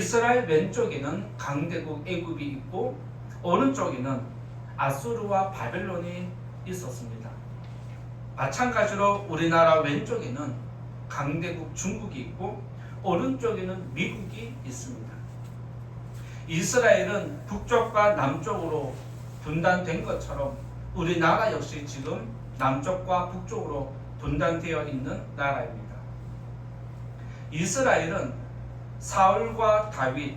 이스라엘 왼쪽에는 강대국 애굽이 있고 오른쪽에는 아수르와 바벨론이 있었습니다. 마찬가지로 우리나라 왼쪽에는 강대국 중국이 있고 오른쪽에는 미국이 있습니다. 이스라엘은 북쪽과 남쪽으로 분단된 것처럼 우리나라 역시 지금 남쪽과 북쪽으로 분단되어 있는 나라입니다. 이스라엘은 사울과 다윗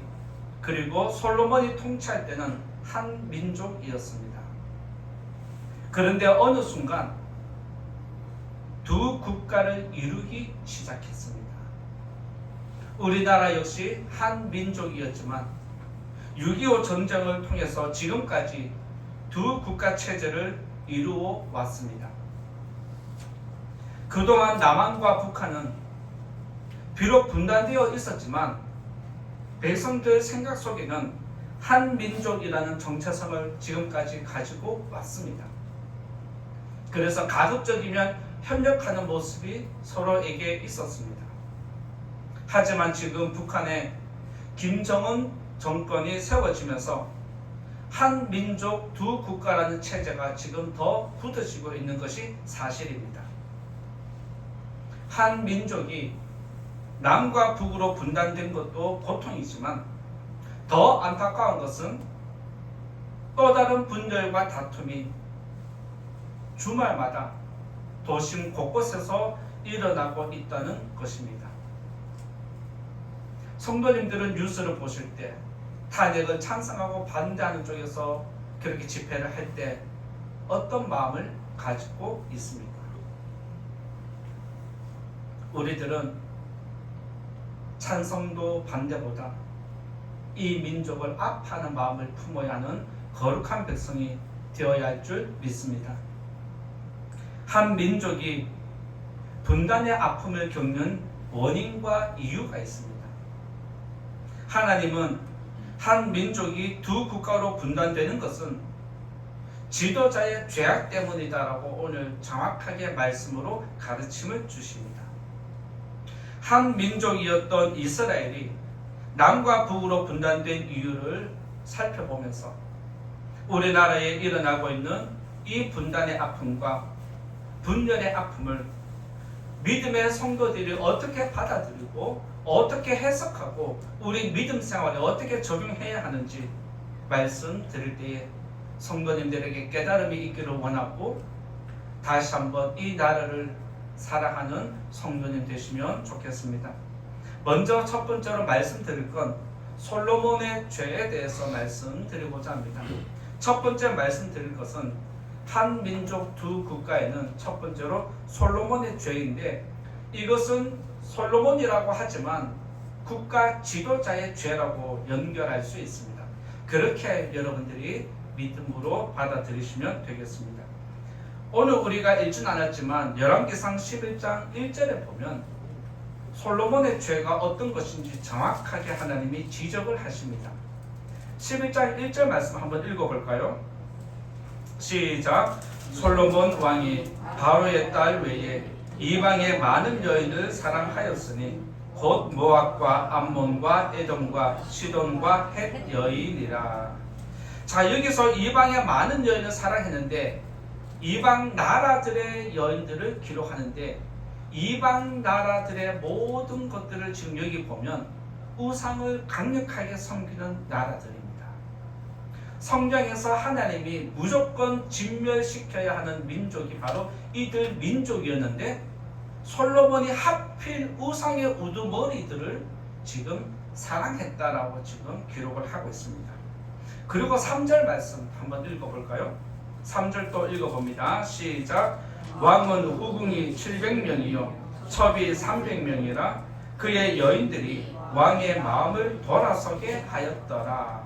그리고 솔로몬이 통치할 때는 한 민족이었습니다. 그런데 어느 순간 두 국가를 이루기 시작했습니다. 우리나라 역시 한 민족이었지만 6.25 전쟁을 통해서 지금까지 두 국가 체제를 이루어 왔습니다. 그동안 남한과 북한은 비록 분단되어 있었지만 백성들 생각 속에는 한 민족이라는 정체성을 지금까지 가지고 왔습니다. 그래서 가급적이면 협력하는 모습이 서로에게 있었습니다. 하지만 지금 북한의 김정은 정권이 세워지면서 한 민족 두 국가라는 체제가 지금 더 굳어지고 있는 것이 사실입니다. 한 민족이 남과 북으로 분단된 것도 고통이지만 더 안타까운 것은 또 다른 분열과 다툼이 주말마다 도심 곳곳에서 일어나고 있다는 것입니다. 성도님들은 뉴스를 보실 때 탄핵을 찬성하고 반대하는 쪽에서 그렇게 집회를 할 때 어떤 마음을 가지고 있습니까? 우리들은 찬성도 반대보다 이 민족을 아파하는 마음을 품어야 하는 거룩한 백성이 되어야 할 줄 믿습니다. 한 민족이 분단의 아픔을 겪는 원인과 이유가 있습니다. 하나님은 한 민족이 두 국가로 분단되는 것은 지도자의 죄악 때문이다라고 오늘 정확하게 말씀으로 가르침을 주십니다. 한 민족이었던 이스라엘이 남과 북으로 분단된 이유를 살펴보면서 우리나라에 일어나고 있는 이 분단의 아픔과 분열의 아픔을 믿음의 성도들이 어떻게 받아들이고 어떻게 해석하고 우리 믿음 생활에 어떻게 적용해야 하는지 말씀드릴 때에 성도님들에게 깨달음이 있기를 원하고 다시 한번 이 나라를 사랑하는 성도님 되시면 좋겠습니다. 먼저 첫 번째로 말씀드릴 건 솔로몬의 죄에 대해서 말씀드리고자 합니다. 첫 번째 말씀드릴 것은 한 민족 두 국가에는 첫 번째로 솔로몬의 죄인데 이것은 솔로몬이라고 하지만 국가 지도자의 죄라고 연결할 수 있습니다. 그렇게 여러분들이 믿음으로 받아들이시면 되겠습니다. 오늘 우리가 읽진 않았지만 열왕기상 11장 1절에 보면 솔로몬의 죄가 어떤 것인지 정확하게 하나님이 지적을 하십니다. 11장 1절 말씀 한번 읽어볼까요? 시작. 솔로몬 왕이 바로의 딸 외에 이방의 많은 여인을 사랑하였으니 곧 모압과 암몬과 에돔과 시돈과 헷 여인이라. 자, 여기서 이방의 많은 여인을 사랑했는데 이방 나라들의 여인들을 기록하는데 이방 나라들의 모든 것들을 지금 여기 보면 우상을 강력하게 섬기는 나라들입니다. 성경에서 하나님이 무조건 진멸시켜야 하는 민족이 바로 이들 민족이었는데 솔로몬이 하필 우상의 우두머리들을 지금 사랑했다라고 지금 기록을 하고 있습니다. 그리고 3절 말씀 한번 읽어볼까요? 3절 또 읽어봅니다. 시작. 왕은 후궁이 700명이요 첩이 300명이라 그의 여인들이 왕의 마음을 돌아서게 하였더라.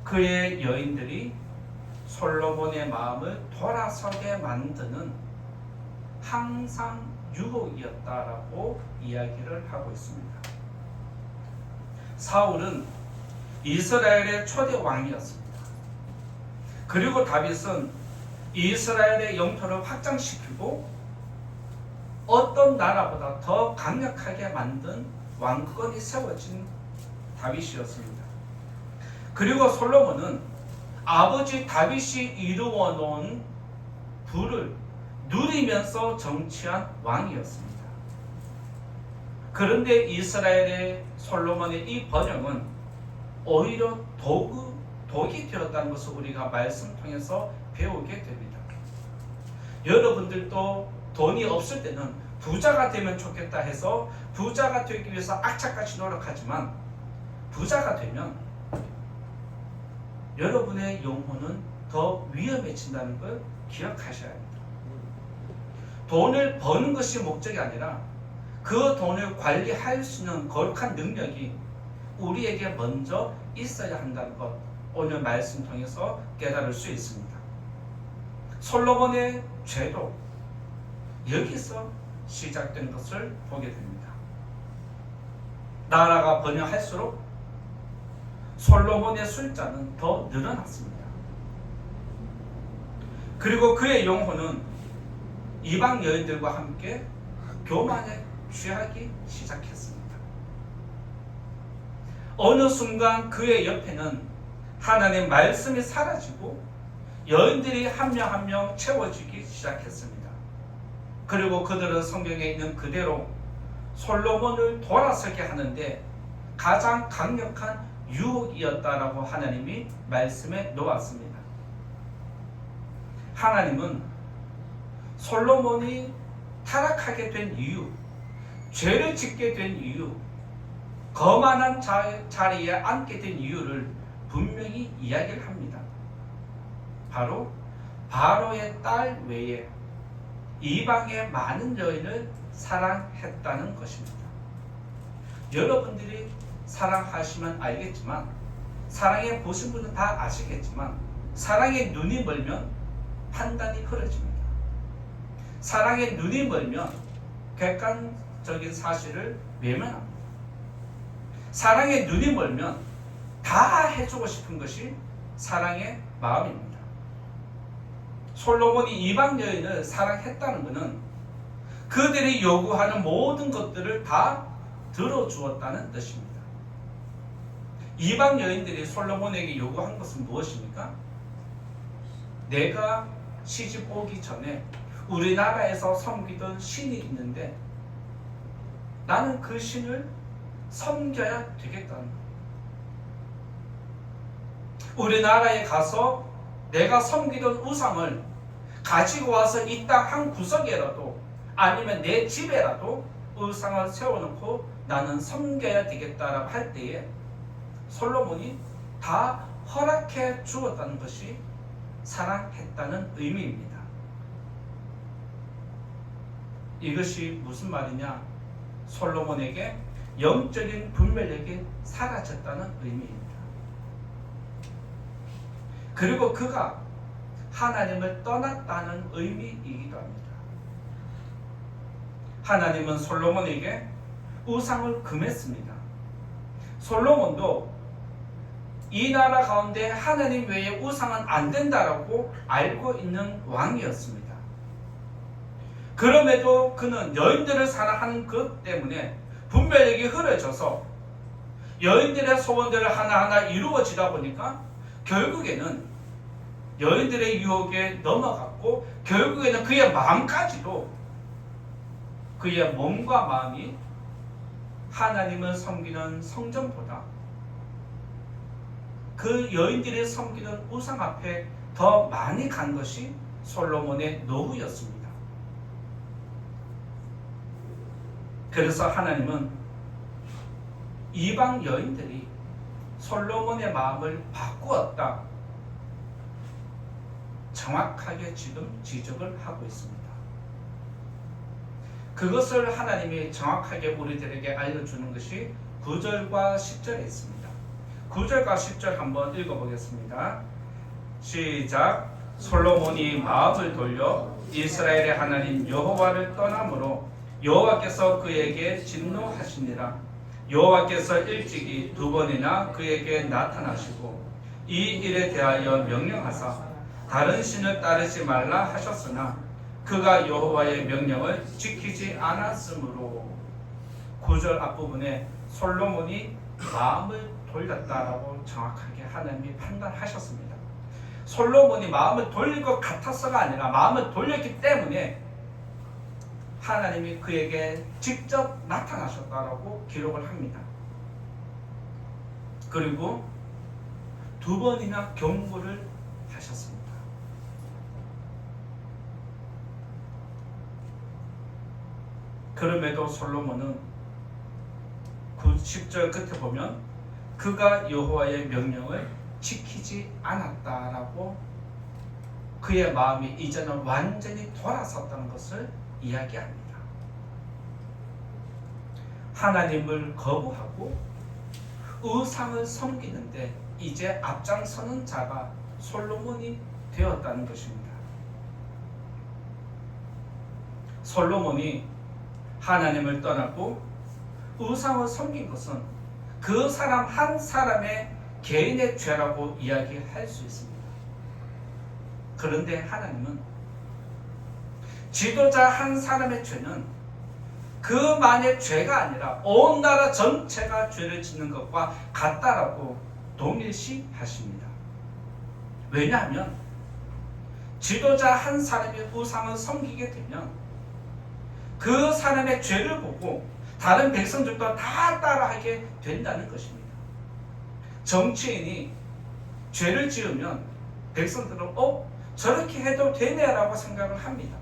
그의 여인들이 솔로몬의 마음을 돌아서게 만드는 항상 유혹이었다라고 이야기를 하고 있습니다. 사울은 이스라엘의 초대 왕이었습니다. 그리고 다윗은 이스라엘의 영토를 확장시키고 어떤 나라보다 더 강력하게 만든 왕권이 세워진 다윗이었습니다. 그리고 솔로몬은 아버지 다윗이 이루어 놓은 부를 누리면서 정치한 왕이었습니다. 그런데 이스라엘의 솔로몬의 이 번영은 오히려 독이 되었다는 것을 우리가 말씀 통해서 배우게 됩니다. 여러분들도 돈이 없을 때는 부자가 되면 좋겠다 해서 부자가 되기 위해서 악착같이 노력하지만 부자가 되면 여러분의 영혼은 더 위험해진다는 걸 기억하셔야 합니다. 돈을 버는 것이 목적이 아니라 그 돈을 관리할 수 있는 거룩한 능력이 우리에게 먼저 있어야 한다는 것, 오늘 말씀 통해서 깨달을 수 있습니다. 솔로몬의 죄도 여기서 시작된 것을 보게 됩니다. 나라가 번영할수록 솔로몬의 숫자는 더 늘어났습니다. 그리고 그의 영혼은 이방 여인들과 함께 교만에 취하기 시작했습니다. 어느 순간 그의 옆에는 하나님의 말씀이 사라지고 여인들이 한 명 한 명 채워지기 시작했습니다. 그리고 그들은 성경에 있는 그대로 솔로몬을 돌아서게 하는데 가장 강력한 유혹이었다라고 하나님이 말씀해 놓았습니다. 하나님은 솔로몬이 타락하게 된 이유, 죄를 짓게 된 이유, 거만한 자리에 앉게 된 이유를 분명히 이야기를 합니다. 바로 바로의 딸 외에 이방의 많은 여인을 사랑했다는 것입니다. 여러분들이 사랑하시면 알겠지만, 사랑해 보신 분은 다 아시겠지만, 사랑에 눈이 멀면 판단이 흐려집니다. 사랑에 눈이 멀면 객관적인 사실을 외면합니다. 사랑에 눈이 멀면 다 해주고 싶은 것이 사랑의 마음입니다. 솔로몬이 이방 여인을 사랑했다는 것은 그들이 요구하는 모든 것들을 다 들어주었다는 뜻입니다. 이방 여인들이 솔로몬에게 요구한 것은 무엇입니까? 내가 시집 오기 전에 우리나라에서 섬기던 신이 있는데 나는 그 신을 섬겨야 되겠다는 거예요. 우리나라에 가서 내가 섬기던 우상을 가지고 와서 이 땅 한 구석에라도 아니면 내 집에라도 우상을 세워놓고 나는 섬겨야 되겠다라고 할 때에 솔로몬이 다 허락해 주었다는 것이 사랑했다는 의미입니다. 이것이 무슨 말이냐? 솔로몬에게 영적인 분별력이 사라졌다는 의미입니다. 그리고 그가 하나님을 떠났다는 의미이기도 합니다. 하나님은 솔로몬에게 우상을 금했습니다. 솔로몬도 이 나라 가운데 하나님 외에 우상은 안 된다라고 알고 있는 왕이었습니다. 그럼에도 그는 여인들을 사랑하는 것 때문에 분별력이 흐려져서 여인들의 소원들을 하나하나 이루어지다 보니까 결국에는 여인들의 유혹에 넘어갔고 결국에는 그의 마음까지도 그의 몸과 마음이 하나님을 섬기는 성전보다 그 여인들이 섬기는 우상 앞에 더 많이 간 것이 솔로몬의 노후였습니다. 그래서 하나님은 이방 여인들이 솔로몬의 마음을 바꾸었다, 정확하게 지금 지적을 하고 있습니다. 그것을 하나님이 정확하게 우리들에게 알려주는 것이 9절과 10절에 있습니다. 9절과 10절 한번 읽어보겠습니다. 시작. 솔로몬이 마음을 돌려 이스라엘의 하나님 여호와를 떠남으로 여호와께서 그에게 진노하시니라. 여호와께서 일찍이 2번이나 그에게 나타나시고 이 일에 대하여 명령하사 다른 신을 따르지 말라 하셨으나 그가 여호와의 명령을 지키지 않았으므로. 9절 앞부분에 솔로몬이 마음을 돌렸다라고 정확하게 하나님이 판단하셨습니다. 솔로몬이 마음을 돌릴 것 같아서가 아니라 마음을 돌렸기 때문에 하나님이 그에게 직접 나타나셨다라고 기록을 합니다. 그리고 2번이나 경고를 하셨습니다. 그럼에도 솔로몬은 10절 끝에 보면 그가 여호와의 명령을 지키지 않았다라고 그의 마음이 이제는 완전히 돌아섰다는 것을 이야기합니다. 하나님을 거부하고 우상을 섬기는데 이제 앞장서는 자가 솔로몬이 되었다는 것입니다. 솔로몬이 하나님을 떠나고 우상을 섬긴 것은 그 사람 한 사람의 개인의 죄라고 이야기할 수 있습니다. 그런데 하나님은 지도자 한 사람의 죄는 그만의 죄가 아니라 온 나라 전체가 죄를 짓는 것과 같다라고 동일시하십니다. 왜냐하면 지도자 한 사람이 우상을 섬기게 되면 그 사람의 죄를 보고 다른 백성들도 다 따라하게 된다는 것입니다. 정치인이 죄를 지으면 백성들은 저렇게 해도 되네라고 생각을 합니다.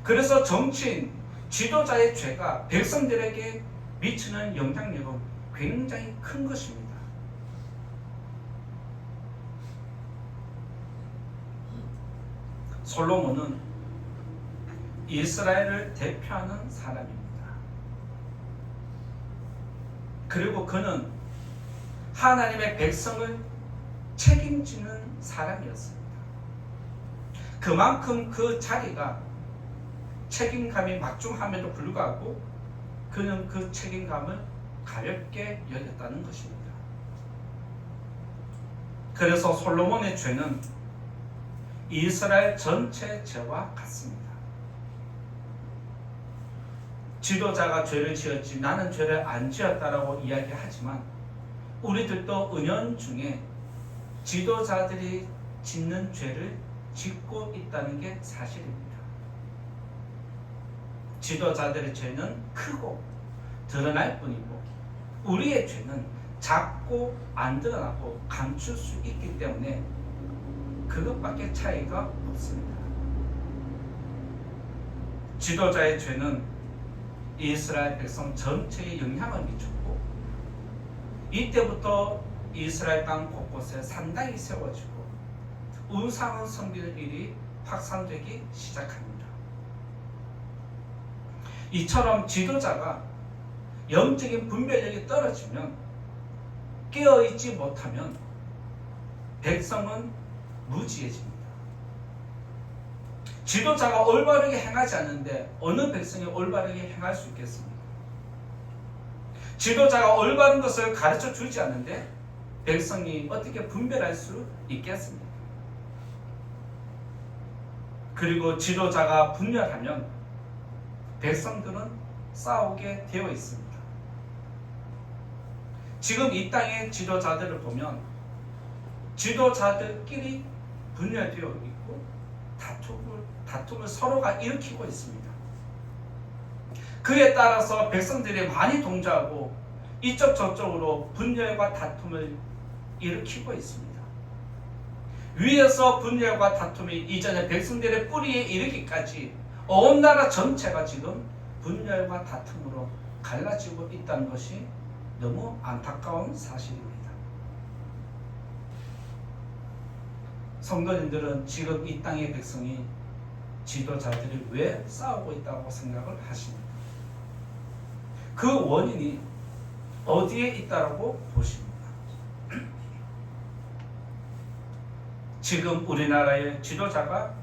그래서 정치인, 지도자의 죄가 백성들에게 미치는 영향력은 굉장히 큰 것입니다. 솔로몬은 이스라엘을 대표하는 사람입니다. 그리고 그는 하나님의 백성을 책임지는 사람이었습니다. 그만큼 그 자리가 책임감이 막중함에도 불구하고 그는 그 책임감을 가볍게 여겼다는 것입니다. 그래서 솔로몬의 죄는 이스라엘 전체 죄와 같습니다. 지도자가 죄를 지었지 나는 죄를 안 지었다라고 이야기하지만 우리들도 은연중에 지도자들이 짓는 죄를 짓고 있다는 게 사실입니다. 지도자들의 죄는 크고 드러날 뿐이고 우리의 죄는 작고 안 드러나고 감출 수 있기 때문에 그것밖에 차이가 없습니다. 지도자의 죄는 이스라엘 백성 전체에 영향을 미쳤고 이때부터 이스라엘 땅 곳곳에 산당이 세워지고 우상을 섬기는 일이 확산되기 시작합니다. 이처럼 지도자가 영적인 분별력이 떨어지면 깨어있지 못하면 백성은 무지해집니다. 지도자가 올바르게 행하지 않는데 어느 백성이 올바르게 행할 수 있겠습니까? 지도자가 올바른 것을 가르쳐 주지 않는데 백성이 어떻게 분별할 수 있겠습니까? 그리고 지도자가 분열하면 백성들은 싸우게 되어 있습니다. 지금 이 땅의 지도자들을 보면 지도자들끼리 분열되어 있고 다툼을 서로가 일으키고 있습니다. 그에 따라서 백성들이 많이 동조하고 이쪽 저쪽으로 분열과 다툼을 일으키고 있습니다. 위에서 분열과 다툼이 이전에 백성들의 뿌리에 이르기까지 온 나라 전체가 지금 분열과 다툼으로 갈라지고 있다는 것이 너무 안타까운 사실입니다. 성도님들은 지금 이 땅의 백성이 지도자들이 왜 싸우고 있다고 생각을 하십니까? 그 원인이 어디에 있다고 보십니까? 지금 우리나라의 지도자가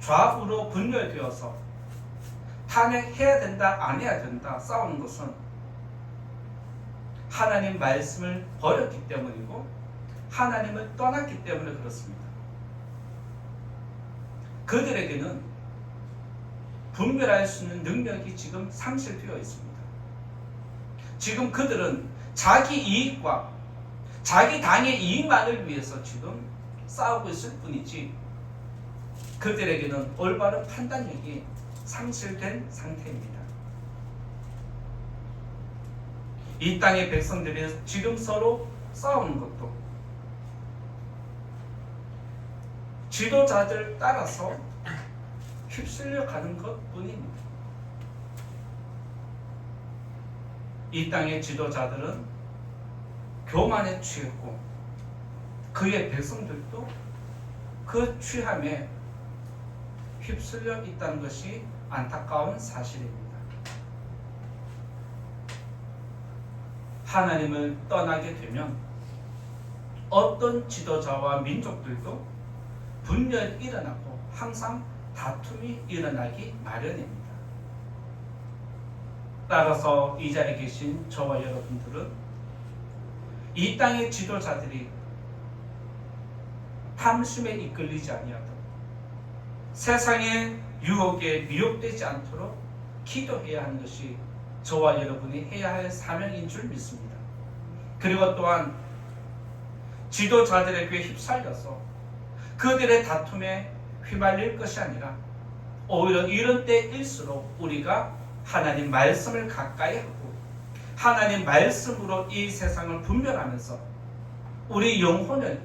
좌우로 분열되어서 탄핵해야 된다 안 해야 된다 싸우는 것은 하나님 말씀을 버렸기 때문이고 하나님을 떠났기 때문에 그렇습니다. 그들에게는 분별할 수 있는 능력이 지금 상실되어 있습니다. 지금 그들은 자기 이익과 자기 당의 이익만을 위해서 지금 싸우고 있을 뿐이지 그들에게는 올바른 판단력이 상실된 상태입니다. 이 땅의 백성들이 지금 서로 싸우는 것도 지도자들 따라서 휩쓸려 가는 것 뿐입니다. 이 땅의 지도자들은 교만에 취했고 그의 백성들도 그 취함에 휩쓸려 있다는 것이 안타까운 사실입니다. 하나님을 떠나게 되면 어떤 지도자와 민족들도 분열이 일어나고 항상 다툼이 일어나기 마련입니다. 따라서 이 자리에 계신 저와 여러분들은 이 땅의 지도자들이 탐심에 이끌리지 아니하도록 세상의 유혹에 미혹되지 않도록 기도해야 하는 것이 저와 여러분이 해야 할 사명인 줄 믿습니다. 그리고 또한 지도자들에게 휩쓸려서 그들의 다툼에 휘말릴 것이 아니라 오히려 이런 때일수록 우리가 하나님 말씀을 가까이 하고 하나님 말씀으로 이 세상을 분별하면서 우리 영혼을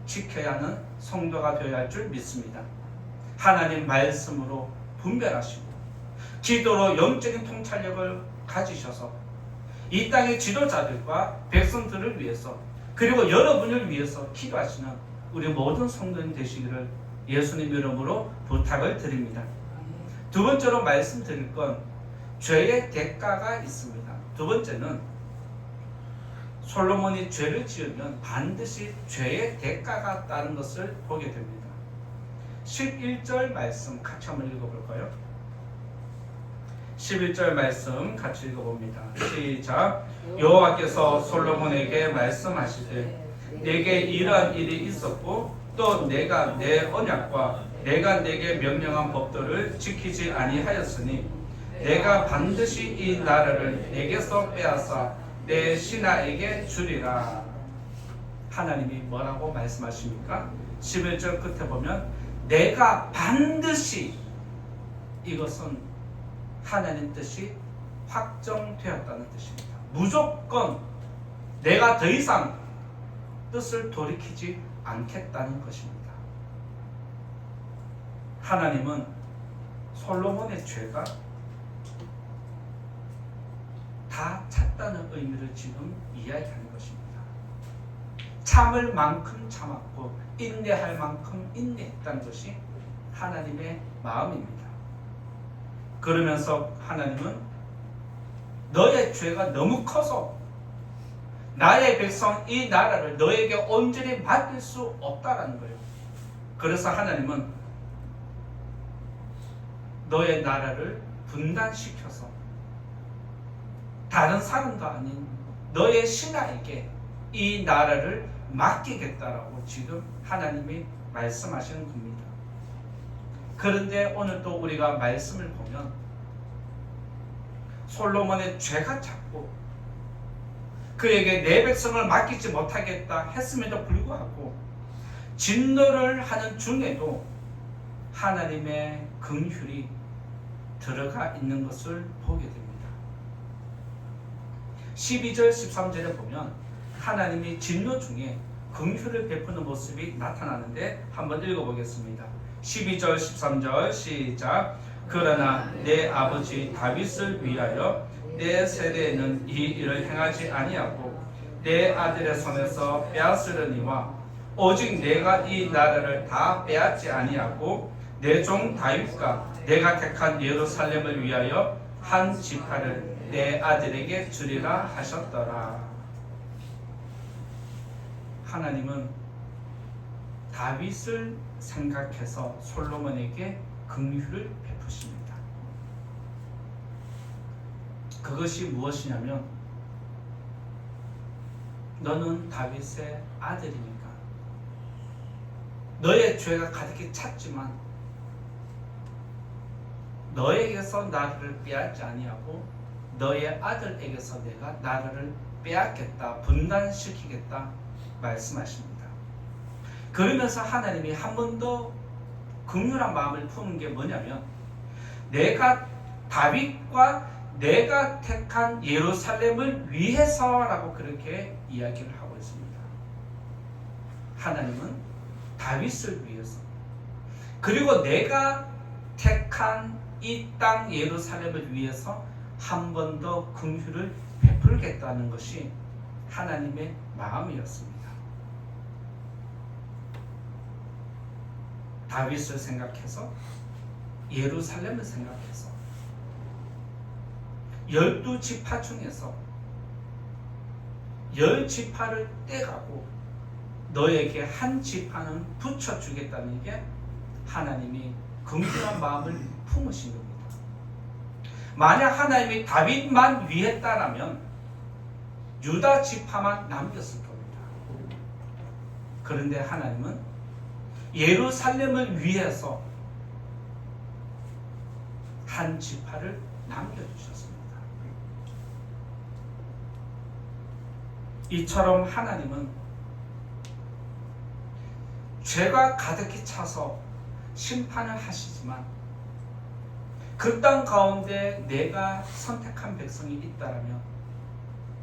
지켜야 하는 성도가 되어야 할 줄 믿습니다. 하나님 말씀으로 분별하시고 기도로 영적인 통찰력을 가지셔서 이 땅의 지도자들과 백성들을 위해서 그리고 여러분을 위해서 기도하시는 우리 모든 성도님 되시기를 예수님 이름으로 부탁을 드립니다. 두 번째로 말씀드릴 건 죄의 대가가 있습니다. 두 번째는 솔로몬이 죄를 지으면 반드시 죄의 대가가 따른 것을 보게 됩니다. 11절 말씀 같이 한번 읽어볼까요? 11절 말씀 같이 읽어봅니다. 시작. 여호와께서 솔로몬에게 말씀하시되 내게 이러한 일이 있었고 또 내가 내 언약과 내가 내게 명령한 법도를 지키지 아니하였으니 내가 반드시 이 나라를 내게서 빼앗아 내 신하에게 주리라. 하나님이 뭐라고 말씀하십니까? 11절 끝에 보면 내가 반드시, 이것은 하나님 뜻이 확정되었다는 뜻입니다. 무조건 내가 더 이상 뜻을 돌이키지 않겠다는 것입니다. 하나님은 솔로몬의 죄가 다 찼다는 의미를 지금 이야기하는 것입니다. 참을 만큼 참았고 인내할 만큼 인내했다는 것이 하나님의 마음입니다. 그러면서 하나님은 너의 죄가 너무 커서 나의 백성 이 나라를 너에게 온전히 맡길 수 없다라는 거예요. 그래서 하나님은 너의 나라를 분단시켜서 다른 사람도 아닌 너의 신하에게 이 나라를 맡기겠다라고 지금 하나님이 말씀하시는 겁니다. 그런데 오늘 또 우리가 말씀을 보면 솔로몬의 죄가 작고 그에게 내 백성을 맡기지 못하겠다 했음에도 불구하고 진노를 하는 중에도 하나님의 긍휼이 들어가 있는 것을 보게 됩니다. 12절 13절에 보면 하나님이 진노 중에 긍휼을 베푸는 모습이 나타나는데 한번 읽어보겠습니다. 12절 13절 시작. 그러나 내 아버지 다윗을 위하여 내 세대에는 이 일을 행하지 아니하고 내 아들의 손에서 빼앗으려니와 오직 내가 이 나라를 다 빼앗지 아니하고 내 종 다윗과 내가 택한 예루살렘을 위하여 한 지파를 내 아들에게 주리라 하셨더라. 하나님은 다윗을 생각해서 솔로몬에게 긍휼을 베푸십니다. 그것이 무엇이냐면 너는 다윗의 아들이니까 너의 죄가 가득히 찼지만 너에게서 나를 빼앗지 아니하고 너의 아들에게서 내가 나라를 빼앗겠다, 분단시키겠다 말씀하십니다. 그러면서 하나님이 한 번 더 긍휼한 마음을 품은 게 뭐냐면, 내가 다윗과 내가 택한 예루살렘을 위해서라고 그렇게 이야기를 하고 있습니다. 하나님은 다윗을 위해서, 그리고 내가 택한 이 땅 예루살렘을 위해서 한 번 더 긍휼을 베풀겠다는 것이 하나님의 마음이었습니다. 다윗을 생각해서, 예루살렘을 생각해서 12지파 중에서 10지파를 떼가고 너에게 한 지파는 붙여주겠다는 게 하나님이 긍휼한 마음을 품으신 겁니다. 만약 하나님이 다윗만 위했다라면 유다 지파만 남겼을 겁니다. 그런데 하나님은 예루살렘을 위해서 한 지파를 남겨주셨습니다. 이처럼 하나님은 죄가 가득히 차서 심판을 하시지만 그 땅 가운데 내가 선택한 백성이 있다라면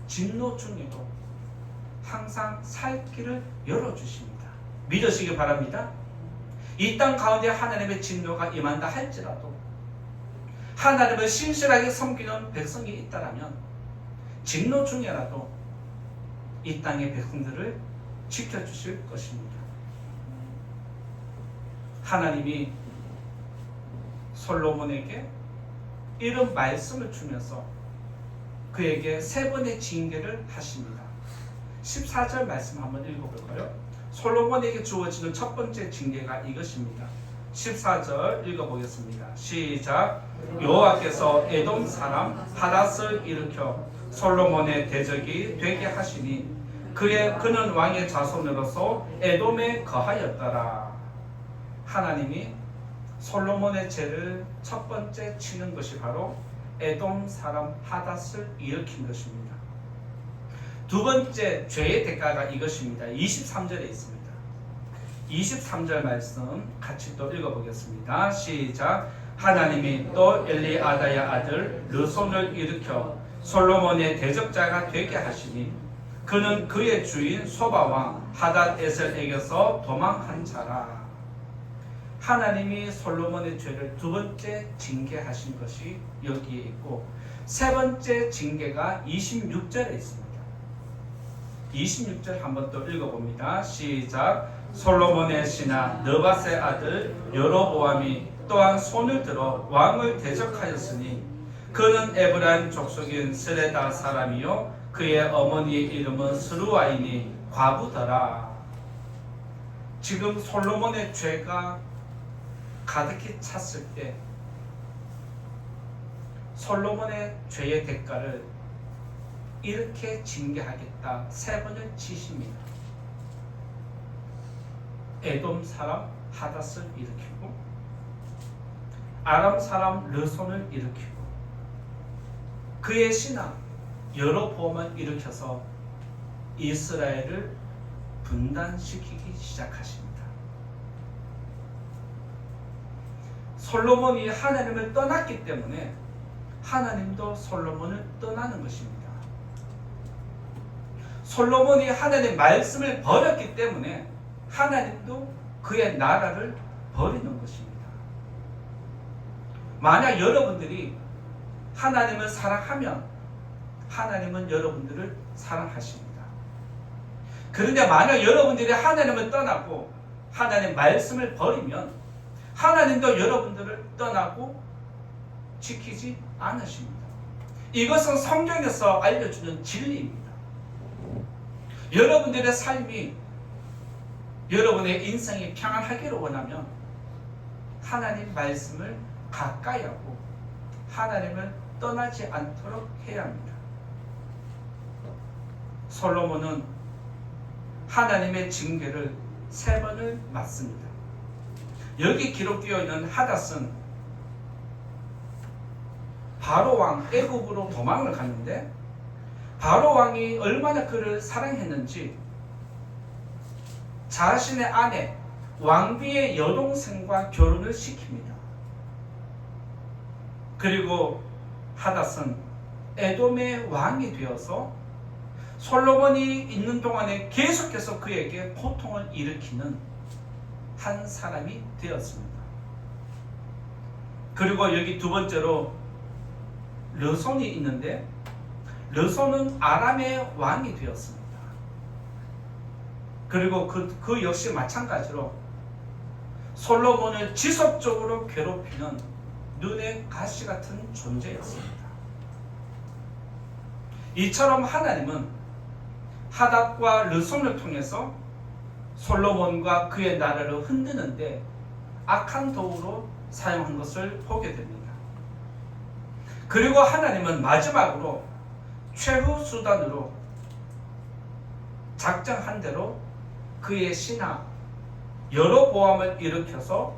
진노 중에도 항상 살 길을 열어주십니다. 믿으시기 바랍니다. 이 땅 가운데 하나님의 진노가 임한다 할지라도 하나님을 신실하게 섬기는 백성이 있다라면 진노 중에라도 이 땅의 백성들을 지켜주실 것입니다. 하나님이 솔로몬에게 이런 말씀을 주면서 그에게 세 번의 징계를 하십니다. 14절 말씀 한번 읽어볼까요? 솔로몬에게 주어지는 첫 번째 징계가 이것입니다. 14절 읽어보겠습니다. 시작. 여호와께서 에돔 사람 하닷을 일으켜 솔로몬의 대적이 되게 하시니 그는 왕의 자손으로서 에돔에 거하였더라. 하나님이 솔로몬의 죄를 첫 번째 치는 것이 바로 에돔 사람 하닷을 일으킨 것입니다. 두 번째 죄의 대가가 이것입니다. 23절에 있습니다. 23절 말씀 같이 또 읽어보겠습니다. 시작. 하나님이 또 엘리아다의 아들 르손을 일으켜 솔로몬의 대적자가 되게 하시니 그는 그의 주인 소바왕 하닷에셀에게서 도망한 자라. 하나님이 솔로몬의 죄를 두 번째 징계하신 것이 여기에 있고, 세 번째 징계가 26절에 있습니다. 26절 한번 또 읽어봅니다. 시작. 솔로몬의 신하 느밧의 아들 여로보암이 또한 손을 들어 왕을 대적하였으니 그는 에브라임 족속인 스레다 사람이요 그의 어머니의 이름은 스루아이니 과부더라. 지금 솔로몬의 죄가 가득히 찼을 때 솔로몬의 죄의 대가를 이렇게 징계하겠다 세 번을 치십니다. 에돔 사람 하닷을 일으키고 아람 사람 르손을 일으키고 그의 신하 여로보암을 일으켜서 이스라엘을 분단시키기 시작하십니다. 솔로몬이 하나님을 떠났기 때문에 하나님도 솔로몬을 떠나는 것입니다. 솔로몬이 하나님의 말씀을 버렸기 때문에 하나님도 그의 나라를 버리는 것입니다. 만약 여러분들이 하나님을 사랑하면 하나님은 여러분들을 사랑하십니다. 그런데 만약 여러분들이 하나님을 떠나고 하나님의 말씀을 버리면 하나님도 여러분들을 떠나고 지키지 않으십니다. 이것은 성경에서 알려주는 진리입니다. 여러분들의 삶이, 여러분의 인생이 평안하기를 원하면 하나님 말씀을 가까이 하고 하나님을 떠나지 않도록 해야 합니다. 솔로몬은 하나님의 징계를 세 번을 맞습니다. 여기 기록되어 있는 하닷은 바로 왕 애굽으로 도망을 갔는데 바로 왕이 얼마나 그를 사랑했는지 자신의 아내 왕비의 여동생과 결혼을 시킵니다. 그리고 하닷은 에돔의 왕이 되어서 솔로몬이 있는 동안에 계속해서 그에게 고통을 일으키는 한 사람이 되었습니다. 그리고 여기 두 번째로 르손이 있는데 르손은 아람의 왕이 되었습니다. 그리고 그 역시 마찬가지로 솔로몬을 지속적으로 괴롭히는 눈의 가시 같은 존재였습니다. 이처럼 하나님은 하닷과 르손을 통해서 솔로몬과 그의 나라를 흔드는데 악한 도구로 사용한 것을 보게 됩니다. 그리고 하나님은 마지막으로 최후 수단으로 작정한 대로 그의 신하 여로보암을 일으켜서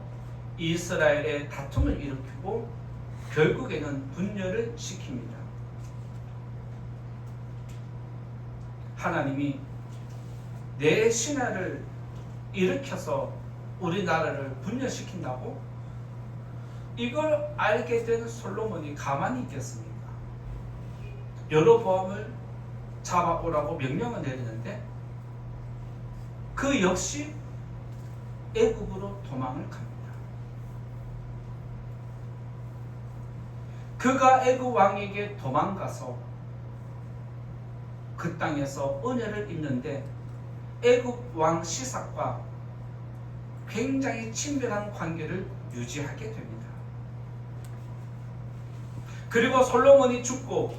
이스라엘의 다툼을 일으키고 결국에는 분열을 시킵니다. 하나님이 내 신하를 일으켜서 우리나라를 분열시킨다고? 이걸 알게 된 솔로몬이 가만히 있겠습니까? 여로보암을 잡아오라고 명령을 내리는데 그 역시 애굽으로 도망을 갑니다. 그가 애굽 왕에게 도망가서 그 땅에서 은혜를 입는데 애굽 왕 시삭과 굉장히 친밀한 관계를 유지하게 됩니다. 그리고 솔로몬이 죽고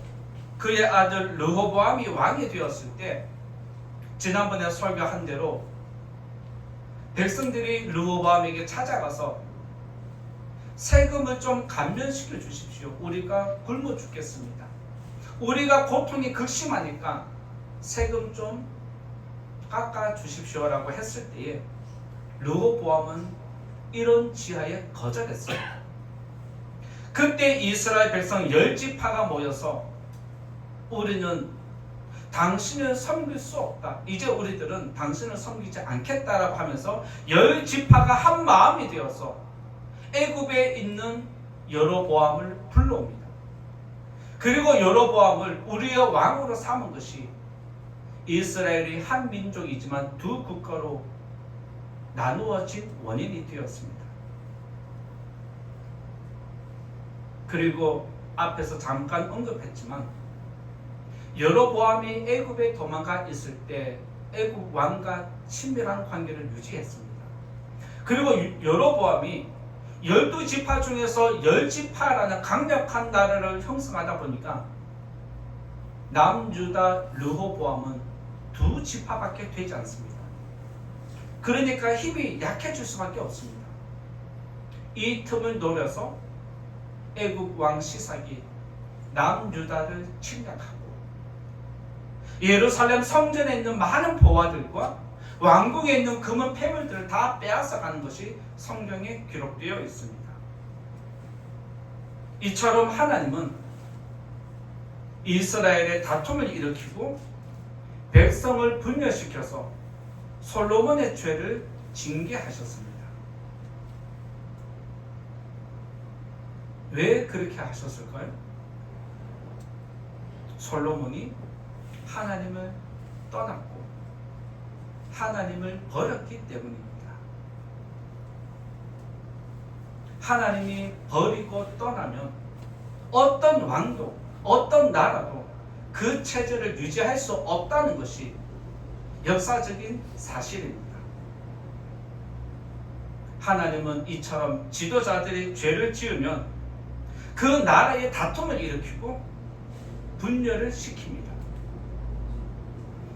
그의 아들 르호보암이 왕이 되었을 때 지난번에 설교한 대로 백성들이 르호보암에게 찾아가서 세금을 좀 감면시켜 주십시오. 우리가 굶어 죽겠습니다. 우리가 고통이 극심하니까 세금 좀 깎아 주십시오라고 했을 때에 르호보암은 이런 지하에 거절했어요. 그때 이스라엘 백성 10지파가 모여서 우리는 당신을 섬길 수 없다. 이제 우리들은 당신을 섬기지 않겠다라고 하면서 10지파가 한 마음이 되어서 애굽에 있는 여로보암을 불러옵니다. 그리고 여로보암을 우리의 왕으로 삼은 것이 이스라엘이 한 민족이지만 두 국가로 나누어진 원인이 되었습니다. 그리고 앞에서 잠깐 언급했지만 여로보암이 애굽에 도망가 있을 때 애굽 왕과 친밀한 관계를 유지했습니다. 그리고 여로보암이 12지파 중에서 10지파라는 강력한 나라를 형성하다 보니까 남유다 르호보암은 2지파밖에 되지 않습니다. 그러니까 힘이 약해질 수밖에 없습니다. 이 틈을 노려서 애굽 왕 시삭이 남유다를 침략하고 예루살렘 성전에 있는 많은 보화들과 왕궁에 있는 금은 패물들을 다 빼앗아가는 것이 성경에 기록되어 있습니다. 이처럼 하나님은 이스라엘의 다툼을 일으키고 백성을 분열시켜서 솔로몬의 죄를 징계하셨습니다. 왜 그렇게 하셨을까요? 솔로몬이 하나님을 떠났고 하나님을 버렸기 때문입니다. 하나님이 버리고 떠나면 어떤 왕도 어떤 나라도 그 체제를 유지할 수 없다는 것이 역사적인 사실입니다. 하나님은 이처럼 지도자들이 죄를 지으면 그 나라에 다툼을 일으키고 분열을 시킵니다.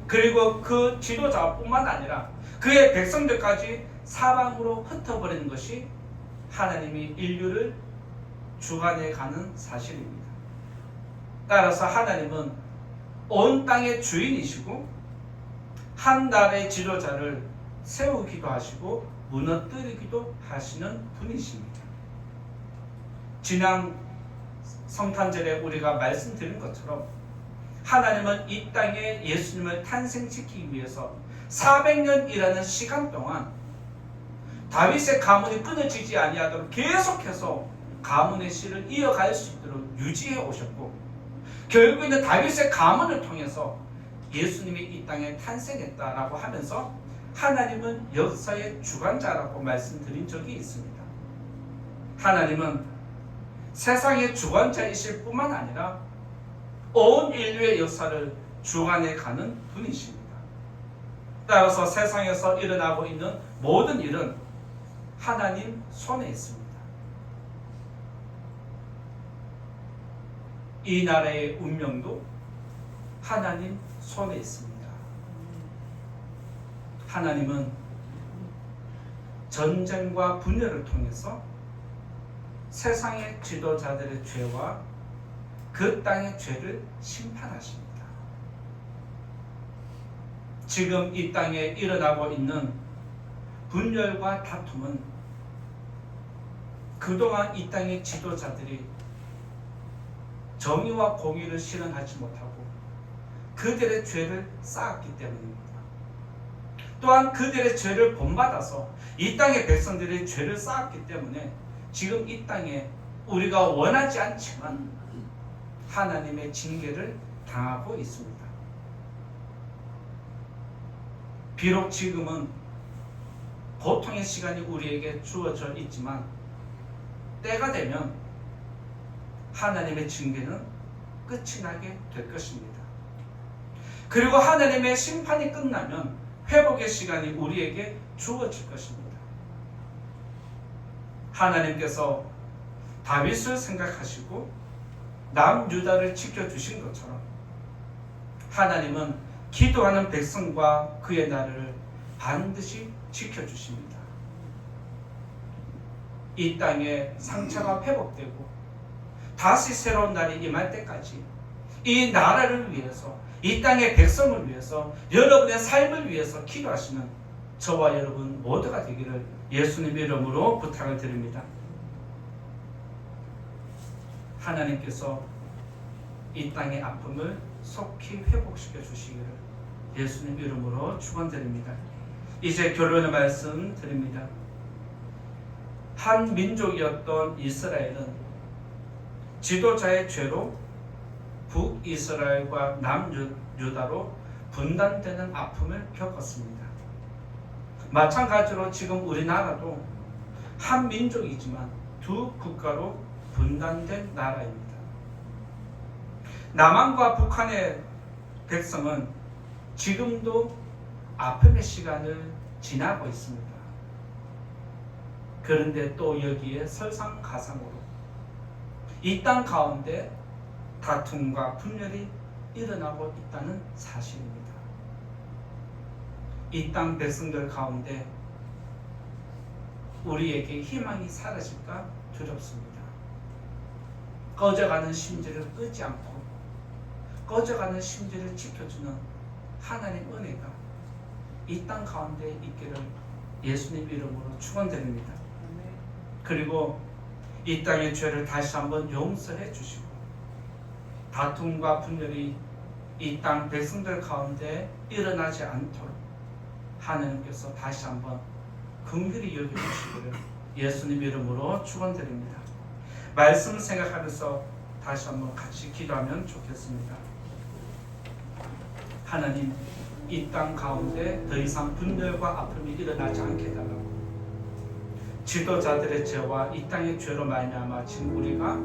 그리고 그 지도자뿐만 아니라 그의 백성들까지 사방으로 흩어버리는 것이 하나님이 인류를 주관해 가는 사실입니다. 따라서 하나님은 온 땅의 주인이시고 한 나라의 지도자를 세우기도 하시고 무너뜨리기도 하시는 분이십니다. 지난 성탄절에 우리가 말씀드린 것처럼 하나님은 이 땅에 예수님을 탄생시키기 위해서 400년이라는 시간 동안 다윗의 가문이 끊어지지 아니하도록 계속해서 가문의 씨를 이어갈 수 있도록 유지해 오셨고, 결국에는 다윗의 가문을 통해서 예수님이 이 땅에 탄생했다라고 하면서 하나님은 역사의 주관자라고 말씀드린 적이 있습니다. 하나님은 세상의 주관자이실 뿐만 아니라 온 인류의 역사를 주관해 가는 분이십니다. 따라서 세상에서 일어나고 있는 모든 일은 하나님 손에 있습니다. 이 나라의 운명도 하나님 손에 있습니다. 하나님은 전쟁과 분열을 통해서 세상의 지도자들의 죄와 그 땅의 죄를 심판하십니다. 지금 이 땅에 일어나고 있는 분열과 다툼은 그동안 이 땅의 지도자들이 정의와 공의를 실현하지 못하고 그들의 죄를 쌓았기 때문입니다. 또한 그들의 죄를 본받아서 이 땅의 백성들이 죄를 쌓았기 때문에 지금 이 땅에 우리가 원하지 않지만 하나님의 징계를 당하고 있습니다. 비록 지금은 고통의 시간이 우리에게 주어져 있지만 때가 되면 하나님의 징계는 끝이 나게 될 것입니다. 그리고 하나님의 심판이 끝나면 회복의 시간이 우리에게 주어질 것입니다. 하나님께서 다윗을 생각하시고 남유다를 지켜주신 것처럼 하나님은 기도하는 백성과 그의 나라를 반드시 지켜주십니다. 이 땅에 상처가 회복되고 다시 새로운 날이 임할 때까지 이 나라를 위해서, 이 땅의 백성을 위해서, 여러분의 삶을 위해서 기도하시는 저와 여러분 모두가 되기를 예수님 이름으로 부탁을 드립니다. 하나님께서 이 땅의 아픔을 속히 회복시켜 주시기를 예수님 이름으로 축원드립니다. 이제 결론의 말씀 드립니다. 한 민족이었던 이스라엘은 지도자의 죄로 북이스라엘과 남유다로 분단되는 아픔을 겪었습니다. 마찬가지로 지금 우리나라도 한 민족이지만 두 국가로 분단된 나라입니다. 남한과 북한의 백성은 지금도 아픔의 시간을 지나고 있습니다. 그런데 또 여기에 설상가상으로 이 땅 가운데 다툼과 분열이 일어나고 있다는 사실입니다. 이 땅 백성들 가운데 우리에게 희망이 사라질까 두렵습니다. 꺼져가는 심지를 끄지 않고 꺼져가는 심지를 지켜주는 하나님 은혜가 이 땅 가운데 있기를 예수님 이름으로 축원드립니다. 그리고 이 땅의 죄를 다시 한번 용서해 주시고 다툼과 분열이 이 땅 백성들 가운데 일어나지 않도록 하나님께서 다시 한번 긍휼히 여겨주시기를 예수님 이름으로 축원드립니다. 말씀을 생각하면서 다시 한번 같이 기도하면 좋겠습니다. 하나님, 이 땅 가운데 더 이상 분열과 아픔이 일어나지 않게 해달라고, 지도자들의 죄와 이 땅의 죄로 말미암아 지금 우리가